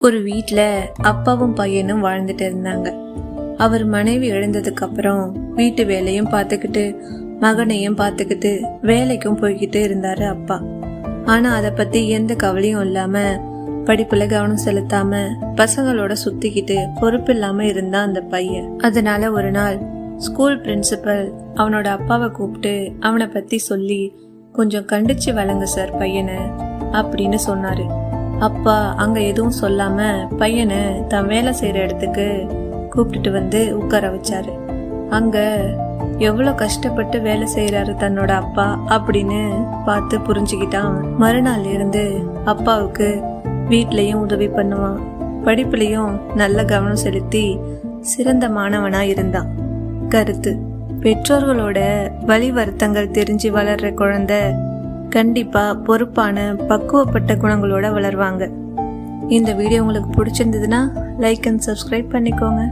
ஒரு வீட்டில் அப்பாவும் பையனும் வாழ்ந்துட்டு இருந்தாங்க. அவர் மனைவி எழுந்ததுக்கு அப்புறம் வீட்டு வேலையும் பார்த்துக்கிட்டு மகனையும் பார்த்துக்கிட்டு வேலைக்கும் போய்கிட்டு இருந்தாரு அப்பா. ஆனா அதை பத்தி எந்த கவலையும் இல்லாம படிப்புல கவனம் செலுத்தாம பசங்களோட சுத்திக்கிட்டு பொறுப்பு இல்லாம இருந்தான் அந்த பையன். அதனால ஒரு நாள் ஸ்கூல் பிரின்சிபல் அவனோட அப்பாவை கூப்பிட்டு அவனை பத்தி சொல்லி கொஞ்சம் கண்டிச்சு வளங்க சார் பையனை அப்படின்னு சொன்னாரு. அப்பா அங்க எதுவும் சொல்லாம பையனை தான் வேலை செய்யற இடத்துக்கு கூப்பிட்டுட்டு வந்து உட்கார வச்சாரு. அங்க எவ்வளவு கஷ்டப்பட்டு வேலை செய்யறாரு தன்னோட அப்பா அப்படின்னு பார்த்து புரிஞ்சுக்கிட்டான். மறுநாள் இருந்து அப்பாவுக்கு வீட்லயும் உதவி பண்ணுவான், படிப்புலயும் நல்ல கவனம் செலுத்தி சிறந்த மாணவனா இருந்தான். கருத்து: பெற்றோர்களோட வழி வருத்தங்கள் தெரிஞ்சு வளர்ற குழந்தை கண்டிப்பா பொறுப்பான பக்குவப்பட்ட குணங்களோட வளர்வாங்க. இந்த வீடியோ உங்களுக்கு பிடிச்சிருந்ததுன்னா லைக் அண்ட் சப்ஸ்கிரைப் பண்ணிக்கோங்க.